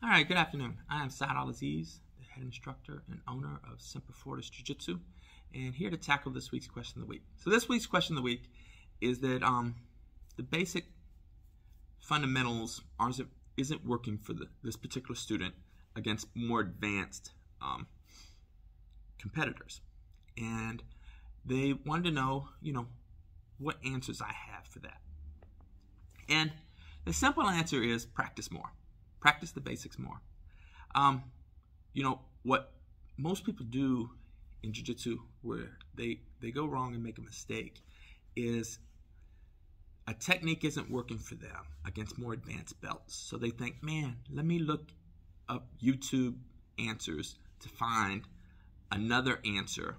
All right, good afternoon. I am Saad Al-Aziz, the head instructor and owner of Semper Fortis Jiu Jitsu, and here to tackle this week's question of the week. So this week's question of the week is that the basic fundamentals isn't working for this particular student against more advanced competitors, and they wanted to know, what answers I have for that. And the simple answer is practice more. Practice the basics more. What most people do in jiu-jitsu where they go wrong and make a mistake is a technique isn't working for them against more advanced belts. So they think, man, let me look up YouTube answers to find another answer,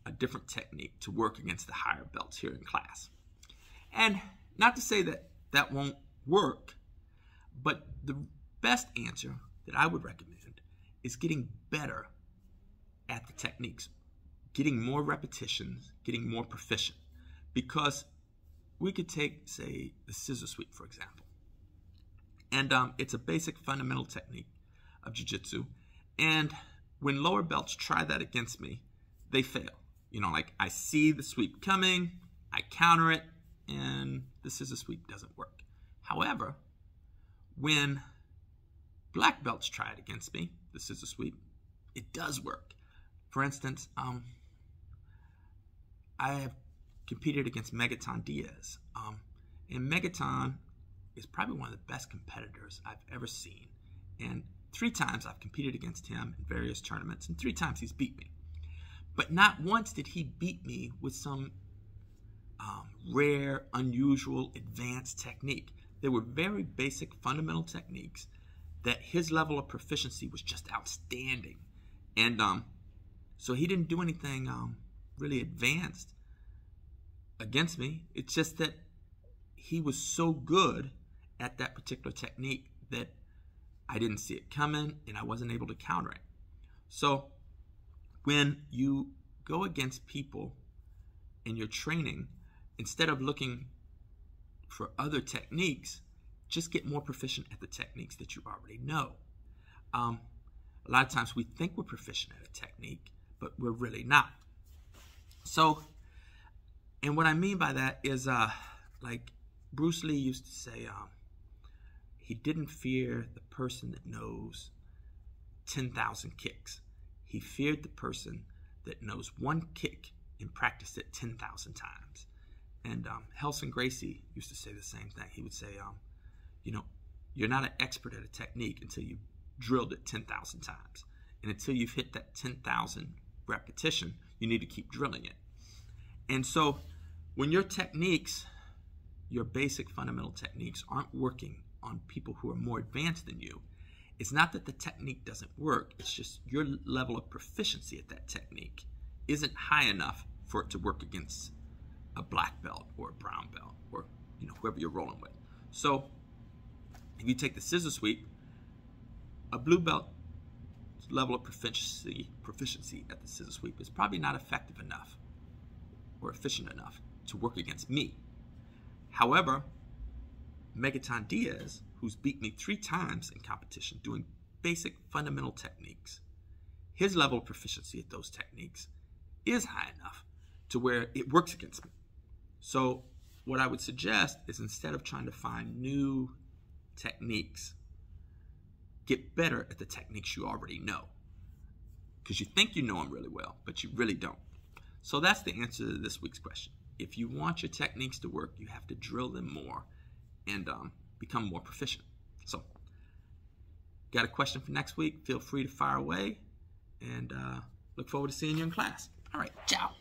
a different technique to work against the higher belts here in class. And not to say that that won't work, but the best answer that I would recommend is getting better at the techniques, getting more repetitions, getting more proficient. Because we could take, say, the scissor sweep, for example. And it's a basic fundamental technique of jiu-jitsu. And when lower belts try that against me, they fail. Like I see the sweep coming, I counter it, and the scissor sweep doesn't work. However, when black belts try it against me, the scissor sweep, it does work. For instance, I have competed against Megaton Diaz. And Megaton is probably one of the best competitors I've ever seen. And 3 times I've competed against him in various tournaments, and 3 times he's beat me. But not once did he beat me with some rare, unusual, advanced technique. They were very basic, fundamental techniques that his level of proficiency was just outstanding. And so he didn't do anything really advanced against me. It's just that he was so good at that particular technique that I didn't see it coming and I wasn't able to counter it. So when you go against people in your training, instead of looking for other techniques, just get more proficient at the techniques that you already know. A lot of times we think we're proficient at a technique, but we're really not. So, and what I mean by that is, like Bruce Lee used to say, he didn't fear the person that knows 10,000 kicks. He feared the person that knows one kick and practiced it 10,000 times. And Helson Gracie used to say the same thing. He would say, you're not an expert at a technique until you've drilled it 10,000 times. And until you've hit that 10,000 repetition, you need to keep drilling it. And so when your techniques, your basic fundamental techniques, aren't working on people who are more advanced than you, it's not that the technique doesn't work. It's just your level of proficiency at that technique isn't high enough for it to work against a black belt or a brown belt or whoever you're rolling with. So if you take the scissor sweep, a blue belt level of proficiency at the scissor sweep is probably not effective enough or efficient enough to work against me. However, Megaton Diaz, who's beat me 3 times in competition doing basic fundamental techniques, his level of proficiency at those techniques is high enough to where it works against me. So what I would suggest is, instead of trying to find new techniques, get better at the techniques you already know. Because you think you know them really well, but you really don't. So that's the answer to this week's question. If you want your techniques to work, you have to drill them more and become more proficient. So, got a question for next week? Feel free to fire away, and look forward to seeing you in class. All right, ciao.